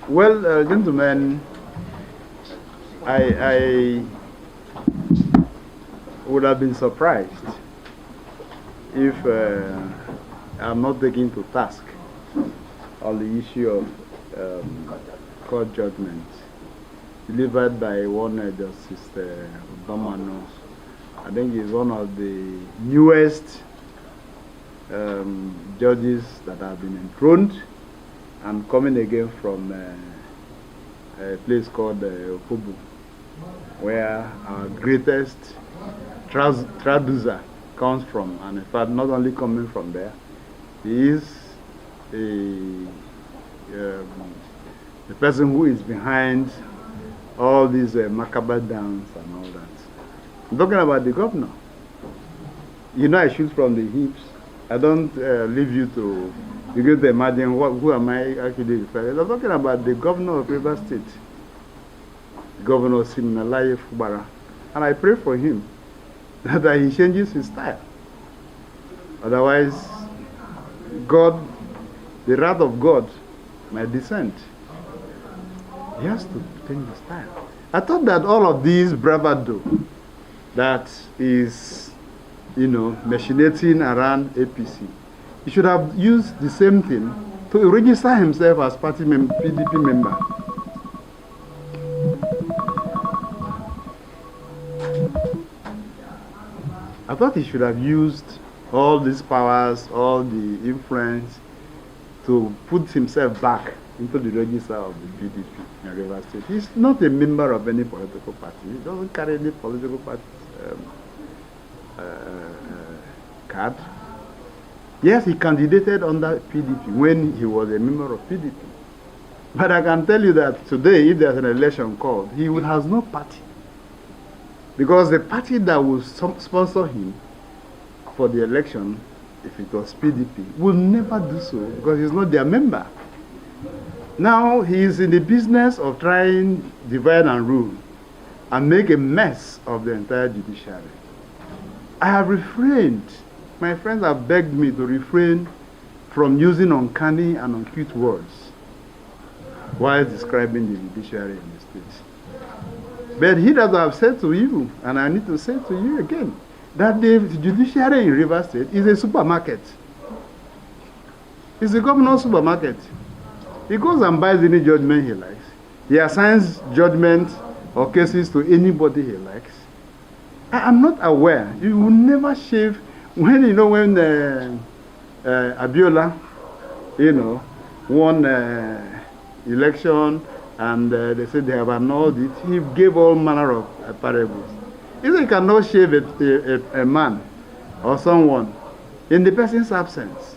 Well, gentlemen, I would have been surprised if I'm not taken to task on the issue of court judgment delivered by one Justice Obama. I think he's one of the newest judges that have been enthroned and coming again from a place called Okocha, where our greatest traducer comes from, and in fact, not only coming from there, he is the person who is behind all these macabre dance and all that. I'm talking about the governor. You know, I shoot from the hips. I don't leave you to begin to imagine who am I actually referring to. I'm talking about the governor of Rivers State, Governor Siminalayi Fubara. And I pray for him that he changes his style. Otherwise, God, the wrath of God might descend. He has to change his style. I thought that all of these bravado that is, machinating around APC, he should have used the same thing to register himself as PDP member. I thought he should have used all these powers, all the influence to put himself back into the register of the PDP in Rivers State. He's not a member of any political party. He doesn't carry any political party card. Yes, he candidated under PDP when he was a member of PDP. But I can tell you that today, if there's an election called, he has no party. Because the party that will sponsor him for the election, if it was PDP, will never do so because he's not their member. Now he is in the business of trying divide and rule and make a mess of the entire judiciary. I have refrained. My friends have begged me to refrain from using uncanny and uncouth words while describing the judiciary in the state. But he that I have said to you, and I need to say to you again, that the judiciary in Rivers State is a supermarket. It's a governor's supermarket. He goes and buys any judgment he likes. He assigns judgment or cases to anybody he likes. I'm not aware. You will never shave when Abiola, won election and they said they have annulled it. He gave all manner of parables. If you cannot shave a man or someone in the person's absence,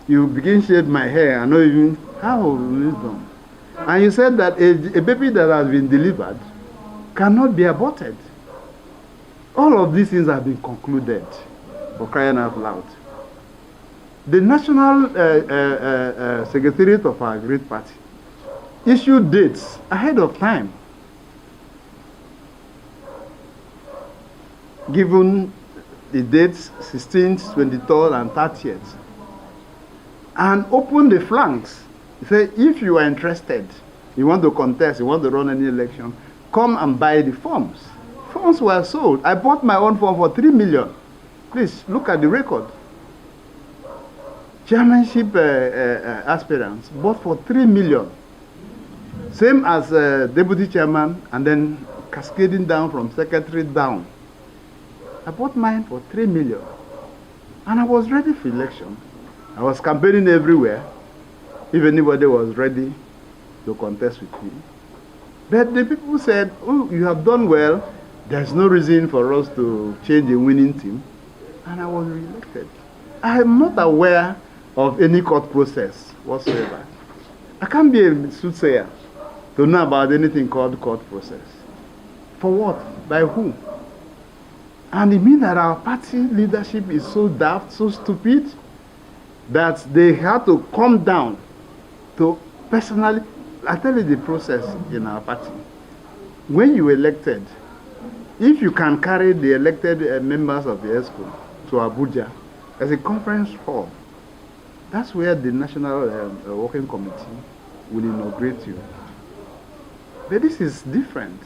you begin to shave my hair and not even how wisdom. And you said that a baby that has been delivered cannot be aborted. All of these things have been concluded, for crying out loud. The National Secretariat of our great party issued dates ahead of time, given the dates 16th, 23rd, and 30th, and opened the flanks. He said, if you are interested, you want to contest, you want to run any election, come and buy the forms. Forms were sold. I bought my own form for 3 million. Please look at the record. Chairmanship aspirants bought for 3 million. Same as deputy chairman, and then cascading down from secretary down. I bought mine for 3 million. And I was ready for election. I was campaigning everywhere, if anybody was ready to contest with me. But the people said, oh, you have done well. There's no reason for us to change a winning team. And I was re-elected. I am not aware of any court process whatsoever. I can't be a soothsayer to know about anything called court process. For what? By who? And it means that our party leadership is so daft, so stupid, that they had to come down to personally, I tell you the process in our party. When you elected, if you can carry the elected members of the ESCO to Abuja as a conference hall, that's where the National Working Committee will inaugurate you. But this is different.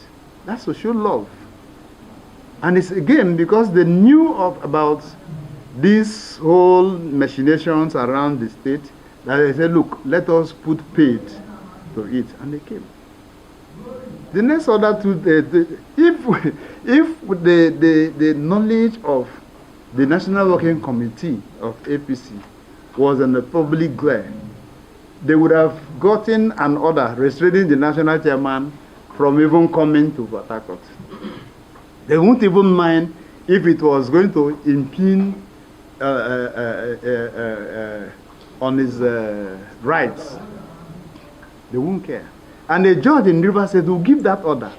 That's social love. And it's again because they knew about these whole machinations around the state that they said, look, let us put paid to it. And they came. The next order to, if the knowledge of the National Working Committee of APC was in the public glare, they would have gotten an order restraining the national chairman from even coming to Port Harcourt. They won't even mind if it was going to impinge on his rights. They won't care. And the judge in Rivers said, we'll give that order.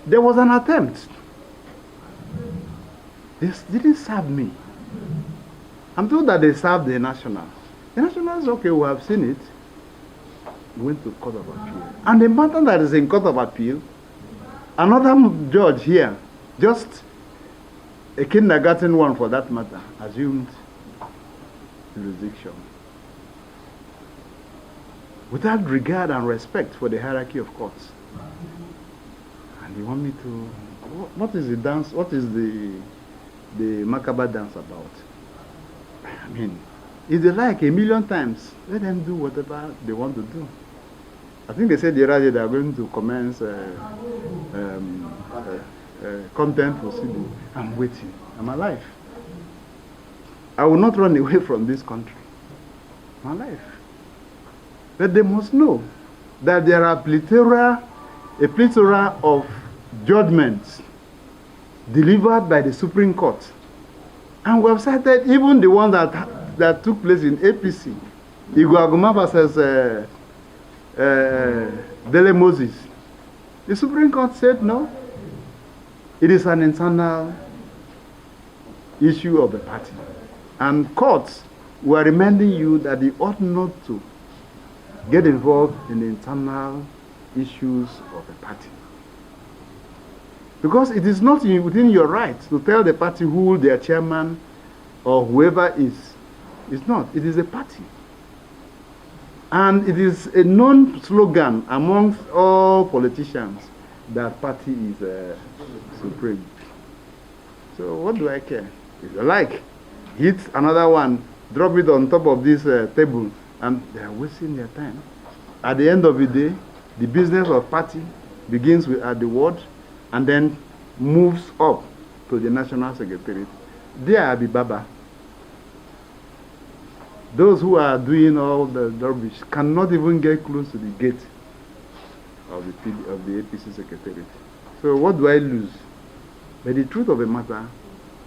There was an attempt. They didn't serve me. I'm told that they served the National. The National is okay, we have seen it. We went to Court of Appeal. And the matter that is in Court of Appeal, another judge here, just a kindergarten one for that matter, assumed jurisdiction. Without regard and respect for the hierarchy of courts. And you want me to, what is the dance, what is the macabre dance about? I mean, if they like 1,000,000 times, let them do whatever they want to do. I think they said the other day they are going to commence content proceeding. I'm waiting. I'm alive. I will not run away from this country. I'm alive. But they must know that there are a plethora of judgments delivered by the Supreme Court. And we have cited even the one that took place in APC, Iguaguma versus Dele Moses. The Supreme Court said no. It is an internal issue of the party. And courts were reminding you that they ought not to get involved in the internal issues of the party. Because it is not within your right to tell the party who their chairman or whoever is. It's not. It is a party. And it is a known slogan amongst all politicians that party is supreme. So what do I care? If you like, hit another one, drop it on top of this table, and they are wasting their time. At the end of the day, the business of party begins at the ward and then moves up to the National Secretariat. There are the Baba. Those who are doing all the rubbish cannot even get close to the gate of the APC Secretariat. So what do I lose? But the truth of the matter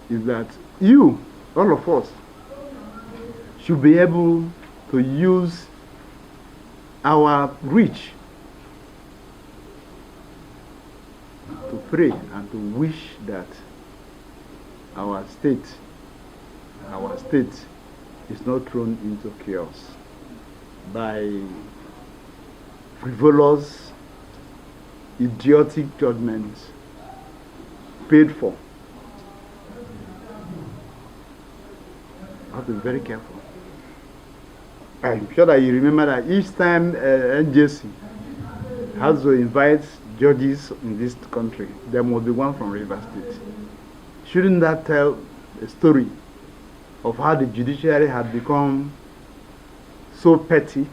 is that you, all of us, should be able to use our reach to pray and to wish that our state is not thrown into chaos by frivolous, idiotic judgments paid for. I have to be very careful. I'm sure that you remember that each time NJC has to invite judges in this country, there must be one from Rivers State. Shouldn't that tell a story of how the judiciary had become so petty,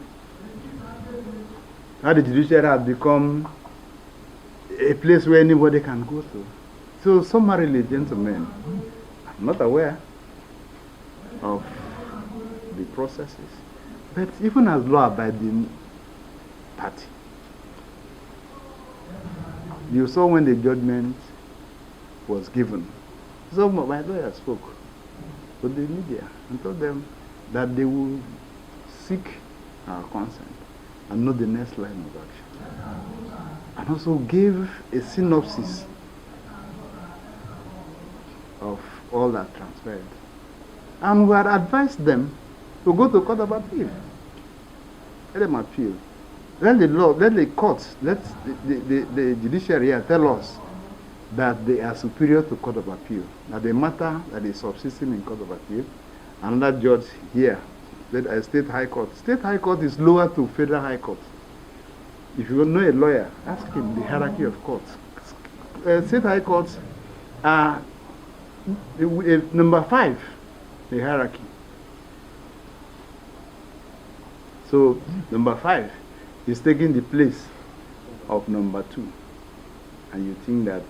how the judiciary had become a place where anybody can go to? So summarily, gentlemen, I'm not aware of the processes, but even as law-abiding party, you saw when the judgment was given, some of my lawyers spoke with the media and told them that they will seek our consent and know the next line of action. And also gave a synopsis of all that transpired. And we had advised them to go to Court of Appeal. Let them appeal. Let the law, let the courts, let the judiciary here tell us that they are superior to Court of Appeal. That the matter that is subsisting in Court of Appeal, another judge here state high court. State high court is lower to federal high court. If you know a lawyer, ask him the hierarchy of courts. State high courts are number 5, the hierarchy. So number 5 is taking the place of number 2. And you think that,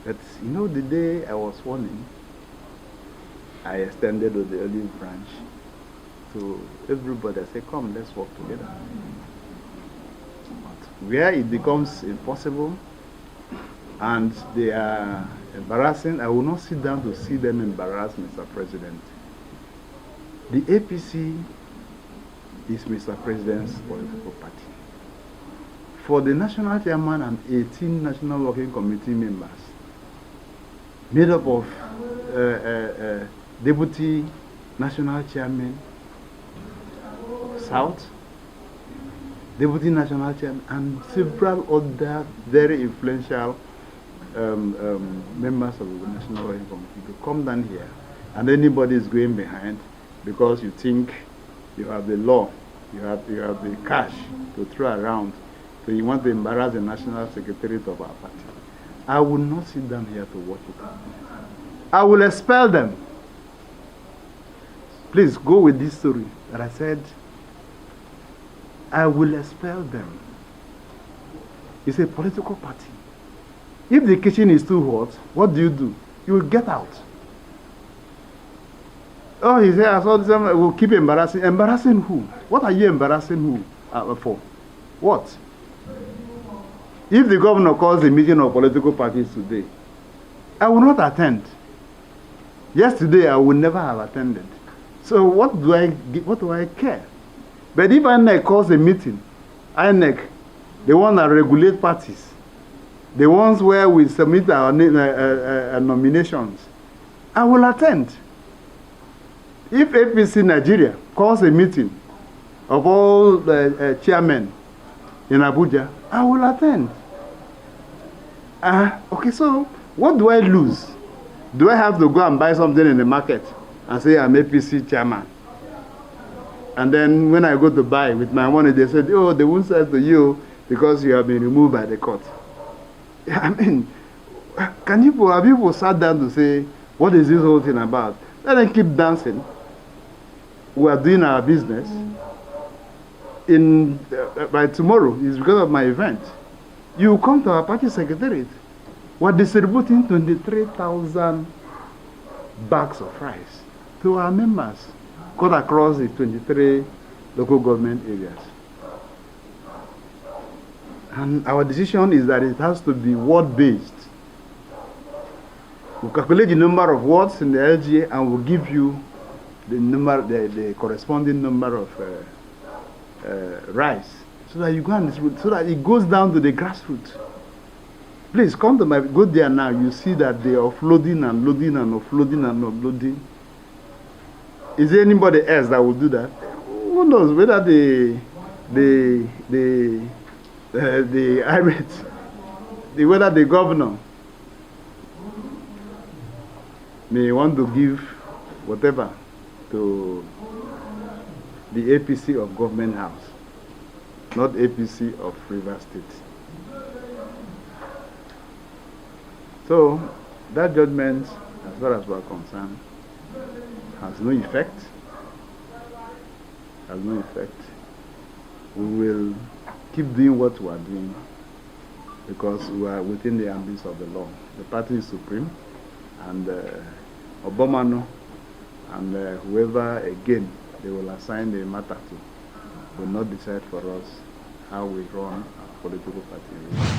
the day I was sworn in, I extended the olive branch to everybody. I said, come, let's work together. But where it becomes impossible and they are embarrassing, I will not sit down to see them embarrass Mr. President. The APC is Mr. President's political party. For the national chairman and 18 national working committee members, made up of deputy national chairman of South, deputy national chairman, and several other very influential members of the national working committee to come down here, and anybody is going behind because you think you have the law, you have the cash to throw around, so you want to embarrass the national secretariat of our party. I will not sit down here to watch it. I will expel them. Please go with this story that I said, I will expel them. It's a political party. If the kitchen is too hot, what do? You will get out. Oh, he said, I saw this, we'll keep embarrassing. Embarrassing who? What are you embarrassing who for? What? If the governor calls a meeting of political parties today, I will not attend. Yesterday, I would never have attended. So what do I care? But if INEC calls a meeting, INEC, the one that regulate parties, the ones where we submit our nominations, I will attend. If APC Nigeria calls a meeting of all the chairmen in Abuja, I will attend. Okay, so what do I lose? Do I have to go and buy something in the market and say I'm APC chairman? And then when I go to buy with my money, they said, oh, they won't sell to you because you have been removed by the court. I mean, have people sat down to say, what is this whole thing about? Let them keep dancing. We are doing our business. By tomorrow, it's because of my event. You come to our party secretariat. We're distributing 23,000 bags of rice to our members cut across the 23 local government areas. And our decision is that it has to be word-based. We'll calculate the number of words in the LGA and we'll give you the corresponding number of rice, so that you go and distribute, so that it goes down to the grassroots. Please go there now. You see that they are offloading and loading and offloading and uploading. Is there anybody else that will do that? Who knows whether the irate, whether the governor may want to give whatever to the APC of Government House, not APC of River State. So that judgment, as far as we're concerned, has no effect. Has no effect. We will keep doing what we are doing because we are within the ambits of the law. The party is supreme, and Obama and whoever again they will assign the matter to will not decide for us how we run our political party.